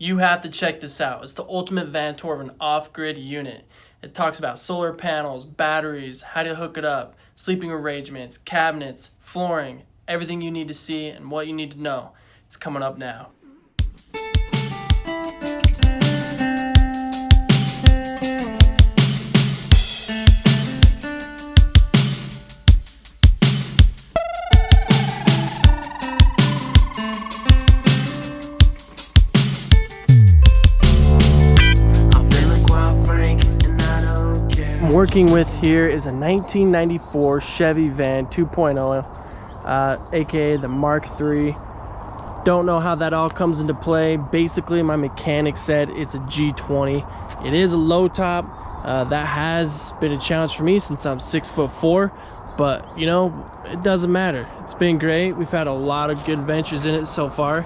You have to check this out. It's the ultimate van tour of an off-grid unit. It talks about solar panels, batteries, how to hook it up, sleeping arrangements, cabinets, flooring, everything you need to see and what you need to know. It's coming up now. Working with here is a 1994 Chevy van 2.0, aka the Mark III. Don't know how that all comes into play. Basically, my mechanic said it's a G20. It is a low top. That has been a challenge for me since I'm 6'4", but you know, it doesn't matter. It's been great. We've had a lot of good adventures in it so far.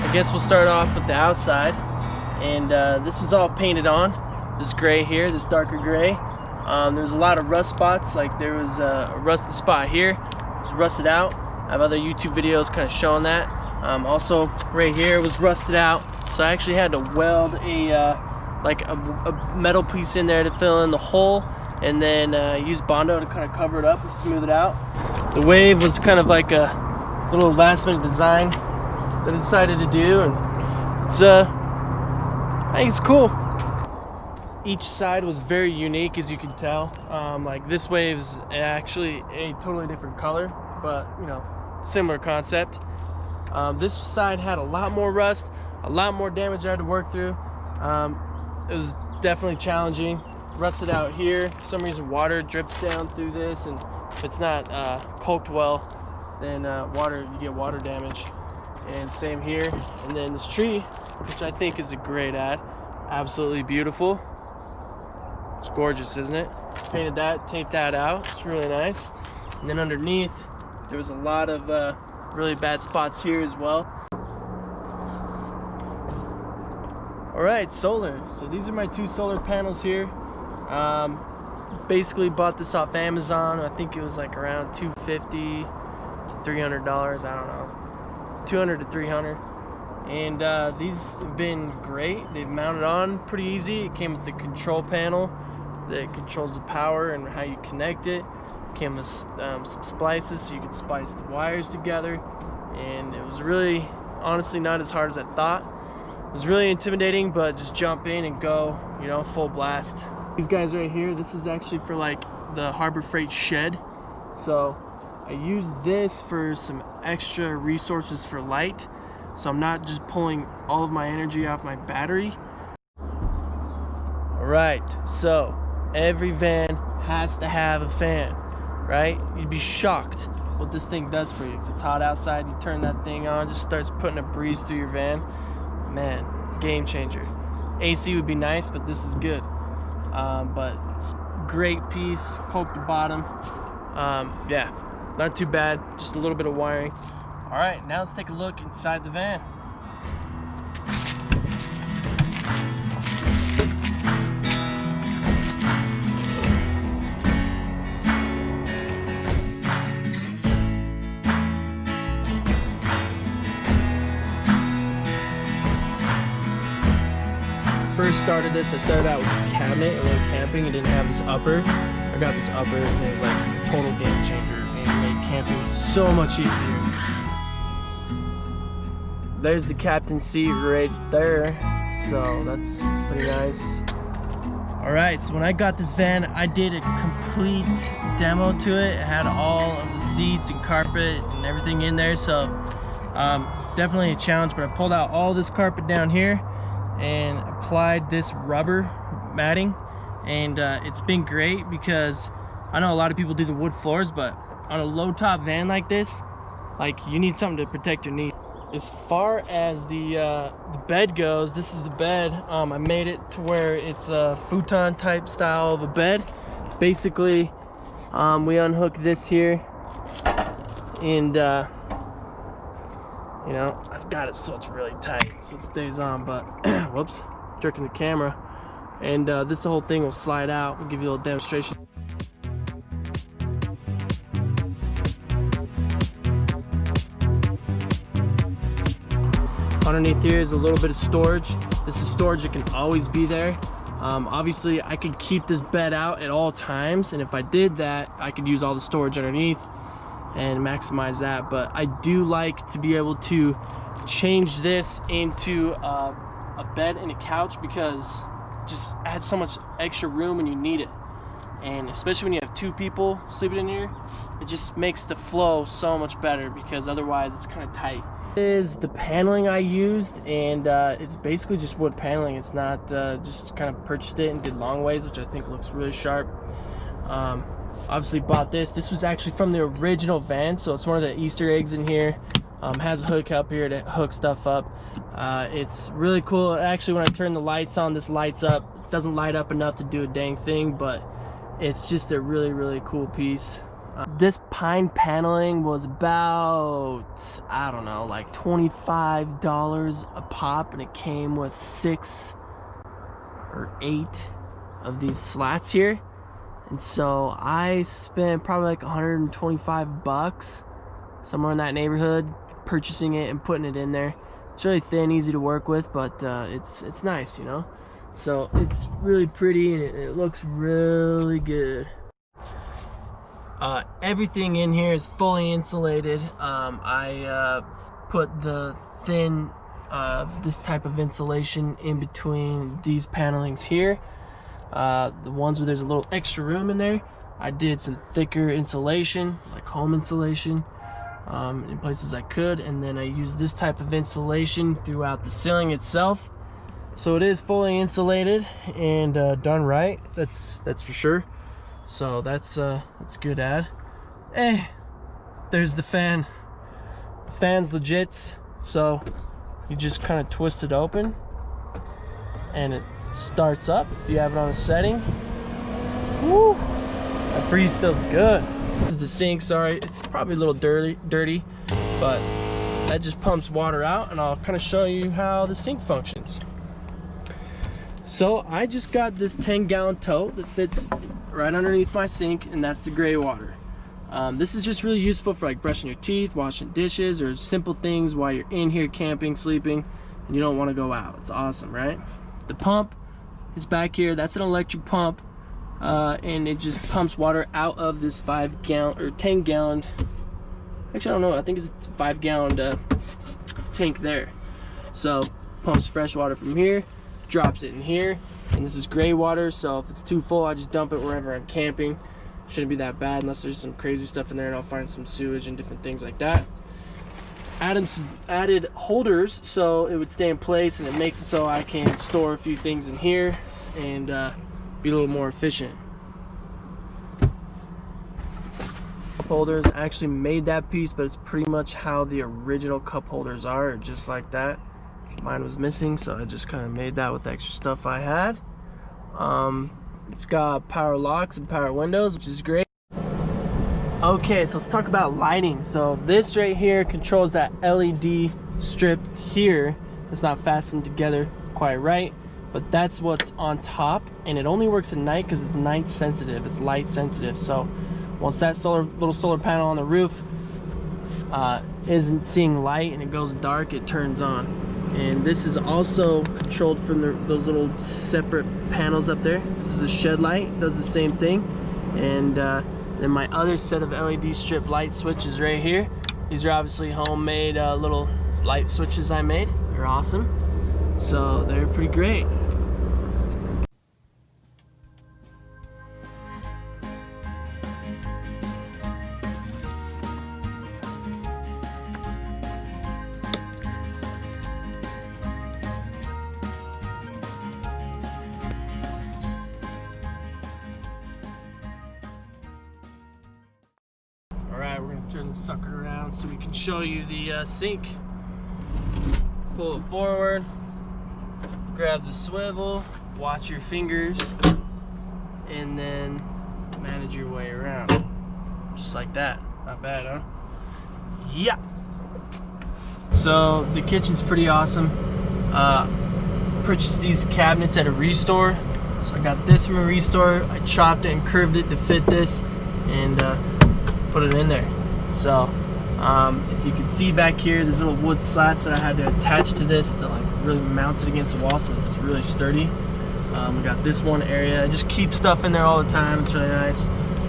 I guess we'll start off with the outside, and this is all painted on. This gray here, this darker gray. There's a lot of rust spots. Like there was a rusted spot here. It's rusted out. I have other YouTube videos kind of showing that. Also, right here was rusted out, so I actually had to weld a metal piece in there to fill in the hole, and then use Bondo to kind of cover it up and smooth it out. The Wave was kind of like a little last-minute design that I decided to do, and it's I think it's cool. Each side was very unique, as you can tell. Like this Wave's actually a totally different color, but you know, similar concept. This side had a lot more rust, a lot more damage I had to work through. It was definitely challenging. Rusted out here. For some reason water drips down through this, and if it's not caulked well, then you get water damage. And same here. And then this tree, which I think is a great ad. Absolutely beautiful. It's gorgeous, isn't it? Painted that, taped that out. It's really nice. And then underneath, there was a lot of really bad spots here as well. All right, solar. So these are my two solar panels here. Basically bought this off Amazon. I think it was like around $250 to $300. I don't know. 200 to 300, and these have been great. They've mounted on pretty easy. It came with the control panel that controls the power and how you connect it. Came with some splices so you could splice the wires together, and it was really, honestly, not as hard as I thought. It was really intimidating, but just jump in and go, you know, full blast. These guys right here, this is actually for like the Harbor Freight shed, so I use this for some extra resources for light, so I'm not just pulling all of my energy off my battery. Alright, so every van has to have a fan, right? You'd be shocked what this thing does for you. If it's hot outside, you turn that thing on, just starts putting a breeze through your van. Man, game changer. AC would be nice, but this is good. But it's a great piece, caulked the bottom. Yeah. Not too bad, just a little bit of wiring. All right, now let's take a look inside the van. First started this, I started out with this cabinet and went camping and didn't have this upper. I got this upper and it was like a total game changer. Camping so much easier. There's the captain's seat right there, so that's pretty nice. Alright, so when I got this van, I did a complete demo to it. It had all of the seats and carpet and everything in there, so definitely a challenge. But I pulled out all this carpet down here and applied this rubber matting, and it's been great because I know a lot of people do the wood floors, but on a low top van like this, like, you need something to protect your knee. As far as the bed goes, this is the bed. I made it to where it's a futon type style of a bed. Basically, we unhook this here, and You know, I've got it so it's really tight, so it stays on, but whoops, jerking the camera. And this whole thing will slide out. We'll give you a little demonstration. Underneath here is a little bit of storage. This is storage that can always be there. Obviously, I could keep this bed out at all times, and if I did that, I could use all the storage underneath and maximize that. But I do like to be able to change this into a bed and a couch, because it just adds so much extra room when you need it. And especially when you have 2 people sleeping in here, it just makes the flow so much better, because otherwise it's kind of tight. Is the paneling I used, and it's basically just wood paneling. It's not just kind of purchased it and did long ways, which I think looks really sharp. Obviously bought this. This was actually from the original van, so it's one of the Easter eggs in here. Has a hook up here to hook stuff up. It's really cool. Actually, when I turn the lights on, this lights up. It doesn't light up enough to do a dang thing, but it's just a really cool piece. This pine paneling was about, I don't know, like $25 a pop, and it came with 6 or 8 of these slats here. And so I spent probably like 125 bucks, somewhere in that neighborhood, purchasing it and putting it in there. It's really thin, easy to work with, but it's nice, you know. So it's really pretty, and it looks really good. Everything in here is fully insulated. I put the thin, this type of insulation in between these panelings here. The ones where there's a little extra room in there, I did some thicker insulation, like home insulation, in places I could, and then I used this type of insulation throughout the ceiling itself. So it is fully insulated and done right. That's for sure. So that's a good ad. Hey, there's the fan. The fan's legit. So you just kind of twist it open and it starts up if you have it on a setting. Woo! That breeze feels good. This is the sink. Sorry, it's probably a little dirty, but that just pumps water out, and I'll kind of show you how the sink functions. So I just got this 10-gallon tote that fits right underneath my sink, and that's the gray water. This is just really useful for like brushing your teeth, washing dishes, or simple things while you're in here camping, sleeping, and you don't want to go out. It's awesome, right? The pump is back here. That's an electric pump, and it just pumps water out of this 5-gallon or 10-gallon. Actually, I don't know. I think it's a 5-gallon tank there. So pumps fresh water from here, drops it in here, and this is gray water, so if it's too full, I just dump it wherever I'm camping. Shouldn't be that bad unless there's some crazy stuff in there, and I'll find some sewage and different things like that. Added holders so it would stay in place, and it makes it so I can store a few things in here and be a little more efficient. Cup holders, I actually made that piece, but it's pretty much how the original cup holders are, just like that. Mine was missing, so I just kind of made that with extra stuff I had. It's got power locks and power windows, which is great. Okay, so let's talk about lighting. So this right here controls that LED strip here. It's not fastened together quite right, but that's what's on top, and it only works at night because it's night sensitive, it's light sensitive. So once that little solar panel on the roof isn't seeing light and it goes dark, it turns on. And this is also controlled from those little separate panels up there. This is a shed light, does the same thing. And then my other set of LED strip light switches right here. These are obviously homemade little light switches I made. They're awesome. So they're pretty great. Alright, we're going to turn the sucker around so we can show you the sink. Pull it forward, grab the swivel, watch your fingers, and then manage your way around. Just like that. Not bad, huh? Yeah! So the kitchen's pretty awesome. Purchased these cabinets at a restore. So I got this from a restore. I chopped it and curved it to fit this, and put it in there. So if you can see back here, there's little wood slats that I had to attach to this to like really mount it against the wall, so this is really sturdy. We got this one area. I just keep stuff in there all the time. It's really nice.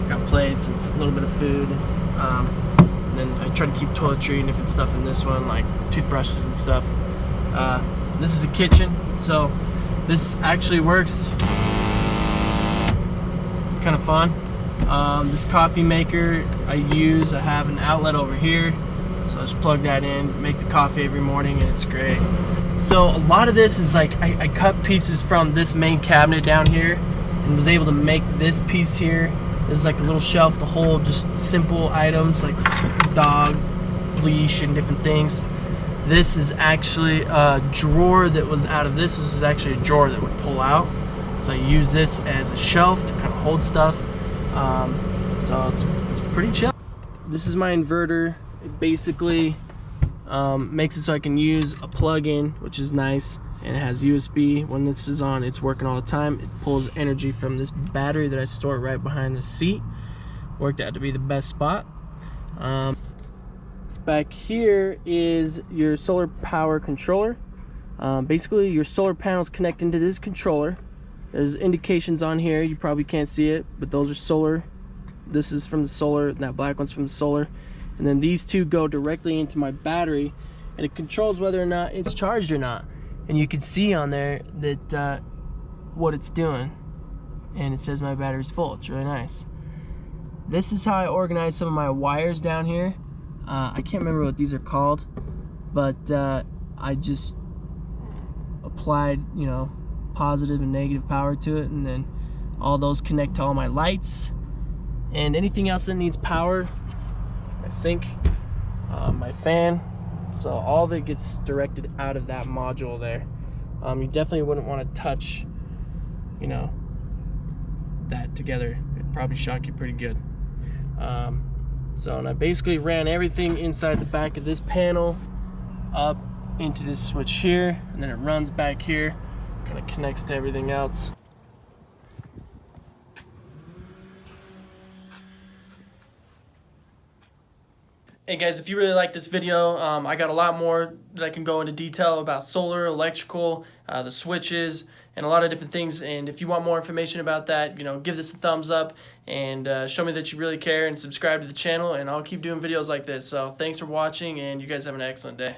Got plates and a little bit of food. And then I try to keep toiletry and different stuff in this one, like toothbrushes and stuff. This is a kitchen, so this actually works. Kind of fun. This coffee maker I have an outlet over here, so I just plug that in, make the coffee every morning, and it's great. So a lot of this is like I cut pieces from this main cabinet down here and was able to make this piece here. This is like a little shelf to hold just simple items like dog leash and different things. This is actually a drawer that was out of this. This is actually a drawer that would pull out. So I use this as a shelf to kind of hold stuff. So it's pretty chill. This is my inverter. It basically makes it so I can use a plug-in, which is nice, and it has USB. When this is on, it's working all the time. It pulls energy from this battery that I store right behind the seat. Worked out to be the best spot. Back here is your solar power controller. Basically your solar panels connect into this controller. There's indications on here, you probably can't see it, but those are solar. This is from the solar, and that black one's from the solar. And then these two go directly into my battery, and it controls whether or not it's charged or not. And you can see on there that what it's doing, and it says my battery's full. It's really nice. This is how I organize some of my wires down here. I can't remember what these are called, but I just applied, you know, positive and negative power to it, and then all those connect to all my lights and anything else that needs power, my sink, my fan. So all of it gets directed out of that module there. You definitely wouldn't want to touch, you know, that together. It'd probably shock you pretty good. So and I basically ran everything inside the back of this panel up into this switch here, and then it runs back here, kind of connects to everything else. Hey guys, if you really like this video, I got a lot more that I can go into detail about solar, electrical, the switches, and a lot of different things. And if you want more information about that, you know, give this a thumbs up and show me that you really care, and subscribe to the channel, and I'll keep doing videos like this. So thanks for watching, and you guys have an excellent day.